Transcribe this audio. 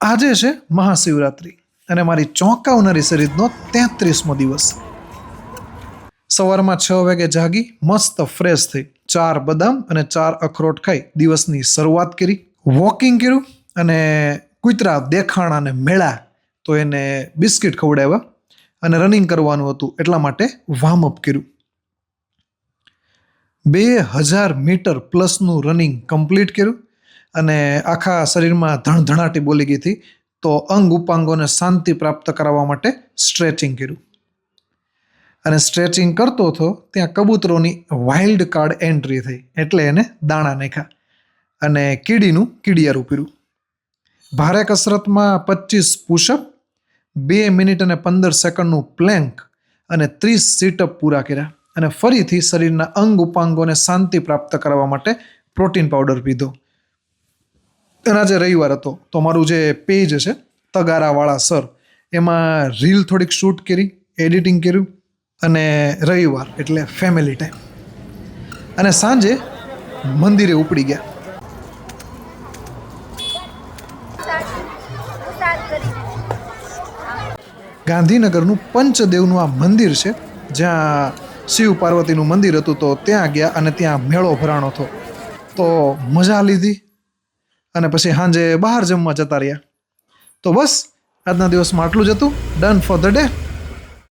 આજે છે મહાશિવરાત્રિ અને મારી ચોંકાવનારી સિરીઝનો 33મો દિવસ. સવારમાં 6 વાગે જાગી મસ્ત ફ્રેશ થઈ 4 બદામ અને 4 અખરોટ ખાઈ દિવસની શરૂઆત કરી. વોકિંગ કર્યું અને કૂતરા દેખાણા અને મેળા તો એને બિસ્કિટ ખવડાવ્યા અને રનિંગ કરવાનું હતું એટલા માટે વાર્મઅપ કર્યું. 2000 મીટર પ્લસનું રનિંગ કમ્પ્લીટ કર્યું અને આખા શરીરમાં ધણધણાટી બોલી ગઈ હતી. તો અંગ ઉપાંગોને શાંતિ પ્રાપ્ત કરાવવા માટે સ્ટ્રેચિંગ કર્યું અને સ્ટ્રેચિંગ કરતો હતો ત્યાં કબૂતરોની વાઇલ્ડ કાર્ડ એન્ટ્રી થઈ એટલે એને દાણા નાખ્યા અને કીડીનું કીડિયારું પીર્યું. ભારે કસરતમાં 25 પુશઅપ, 2 મિનિટ અને 15 સેકન્ડનું પ્લેન્ક અને 30 સીટઅપ પૂરા કર્યા અને ફરીથી શરીરના અંગ ઉપાંગોને શાંતિ પ્રાપ્ત કરાવવા માટે પ્રોટીન પાવડર પીધો. અને આજે રવિવાર હતો તો મારું જે પેજ છે તગારાવાળા સર એમાં રીલ થોડીક શૂટ કરી, એડિટિંગ કર્યું અને રવિવાર એટલે ફેમિલી ટાઈમ. અને સાંજે મંદિરે ઉપડી ગયા. ગાંધીનગરનું પંચદેવનું આ મંદિર છે જ્યાં શિવ પાર્વતીનું મંદિર હતું. તો ત્યાં ગયા અને ત્યાં મેળો ભરાણો હતો તો મજા લીધી અને પછી સાંજે બહાર જમવા જતા રહ્યા. તો બસ આજના દિવસમાં આટલું જ હતું. Done for the day.